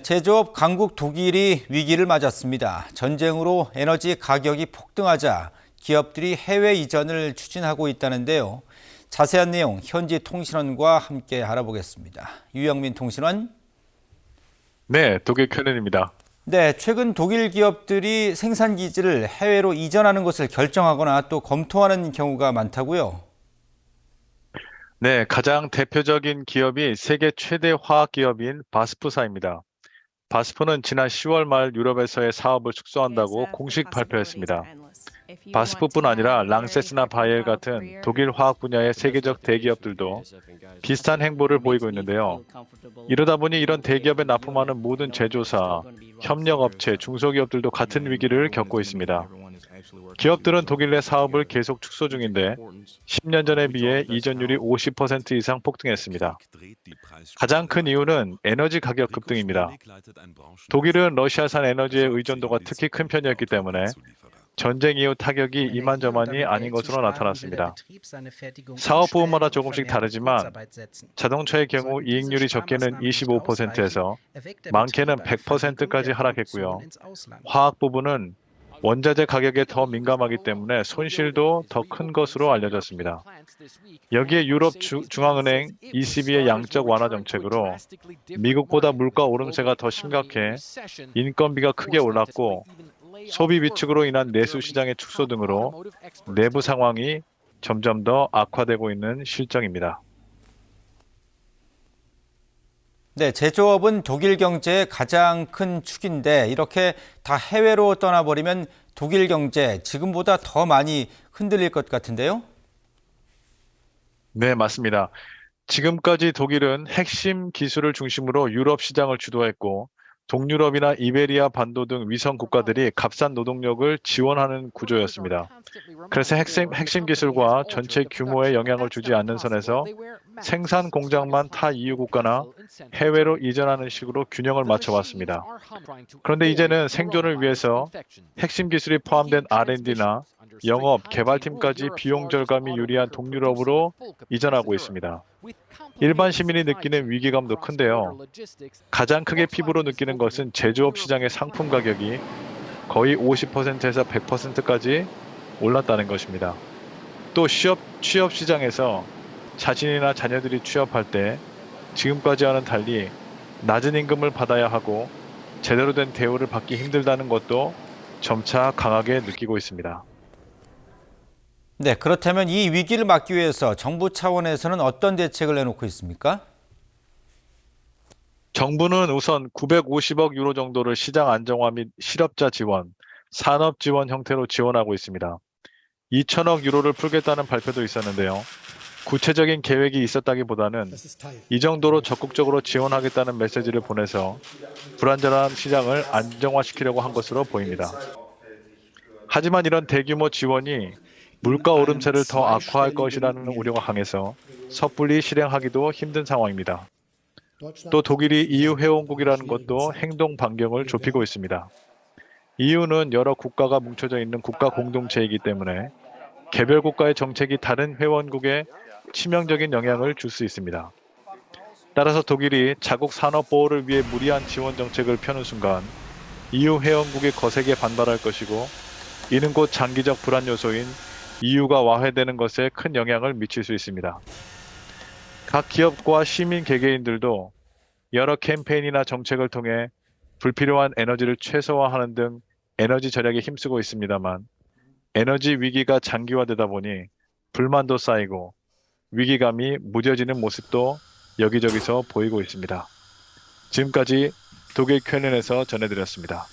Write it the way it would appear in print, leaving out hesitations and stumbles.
제조업 강국 독일이 위기를 맞았습니다. 전쟁으로 에너지 가격이 폭등하자 기업들이 해외 이전을 추진하고 있다는데요. 자세한 내용 현지 통신원과 함께 알아보겠습니다. 유영민 통신원. 네, 독일 쾰른입니다. 네, 최근 독일 기업들이 생산 기지를 해외로 이전하는 것을 결정하거나 또 검토하는 경우가 많다고요. 네, 가장 대표적인 기업이 세계 최대 화학 기업인 바스프사입니다. 바스프는 지난 10월 말 유럽에서의 사업을 축소한다고 공식 발표했습니다. 바스프뿐 아니라 랑세스나 바이엘 같은 독일 화학 분야의 세계적 대기업들도 비슷한 행보를 보이고 있는데요. 이러다 보니 이런 대기업에 납품하는 모든 제조사, 협력업체, 중소기업들도 같은 위기를 겪고 있습니다. 기업들은 독일 내 사업을 계속 축소 중인데 10년 전에 비해 이전율이 50% 이상 폭등했습니다. 가장 큰 이유는 에너지 가격 급등입니다. 독일은 러시아산 에너지의 의존도가 특히 큰 편이었기 때문에 전쟁 이후 타격이 이만저만이 아닌 것으로 나타났습니다. 사업 부분마다 조금씩 다르지만 자동차의 경우 이익률이 적게는 25%에서 많게는 100%까지 하락했고요. 화학 부분은 원자재 가격에 더 민감하기 때문에 손실도 더 큰 것으로 알려졌습니다. 여기에 유럽 중앙은행 ECB의 양적 완화 정책으로 미국보다 물가 오름세가 더 심각해 인건비가 크게 올랐고 소비 위축으로 인한 내수 시장의 축소 등으로 내부 상황이 점점 더 악화되고 있는 실정입니다. 네, 제조업은 독일 경제의 가장 큰 축인데 이렇게 다 해외로 떠나버리면 독일 경제 지금보다 더 많이 흔들릴 것 같은데요? 네, 맞습니다. 지금까지 독일은 핵심 기술을 중심으로 유럽 시장을 주도했고 동유럽이나 이베리아 반도 등 위성 국가들이 값싼 노동력을 지원하는 구조였습니다. 그래서 핵심 기술과 전체 규모에 영향을 주지 않는 선에서 생산 공장만 타 EU 국가나 해외로 이전하는 식으로 균형을 맞춰왔습니다. 그런데 이제는 생존을 위해서 핵심 기술이 포함된 R&D나 영업, 개발팀까지 비용 절감이 유리한 동유럽으로 이전하고 있습니다. 일반 시민이 느끼는 위기감도 큰데요. 가장 크게 피부로 느끼는 것은 제조업 시장의 상품 가격이 거의 50%에서 100%까지 올랐다는 것입니다. 또 취업 시장에서 자신이나 자녀들이 취업할 때 지금까지와는 달리 낮은 임금을 받아야 하고 제대로 된 대우를 받기 힘들다는 것도 점차 강하게 느끼고 있습니다. 네, 그렇다면 이 위기를 막기 위해서 정부 차원에서는 어떤 대책을 내놓고 있습니까? 정부는 우선 950억 유로 정도를 시장 안정화 및 실업자 지원, 산업 지원 형태로 지원하고 있습니다. 2천억 유로를 풀겠다는 발표도 있었는데요. 구체적인 계획이 있었다기보다는 이 정도로 적극적으로 지원하겠다는 메시지를 보내서 불안전한 시장을 안정화시키려고 한 것으로 보입니다. 하지만 이런 대규모 지원이 물가 오름세를 더 악화할 것이라는 우려가 강해서 섣불리 실행하기도 힘든 상황입니다. 또 독일이 EU 회원국이라는 것도 행동 반경을 좁히고 있습니다. EU는 여러 국가가 뭉쳐져 있는 국가 공동체이기 때문에 개별 국가의 정책이 다른 회원국에 치명적인 영향을 줄 수 있습니다. 따라서 독일이 자국 산업 보호를 위해 무리한 지원 정책을 펴는 순간 EU 회원국이 거세게 반발할 것이고 이는 곧 장기적 불안 요소인 EU가 와해되는 것에 큰 영향을 미칠 수 있습니다. 각 기업과 시민 개개인들도 여러 캠페인이나 정책을 통해 불필요한 에너지를 최소화하는 등 에너지 절약에 힘쓰고 있습니다만 에너지 위기가 장기화되다 보니 불만도 쌓이고 위기감이 무뎌지는 모습도 여기저기서 보이고 있습니다. 지금까지 독일 쾰른에서 전해드렸습니다.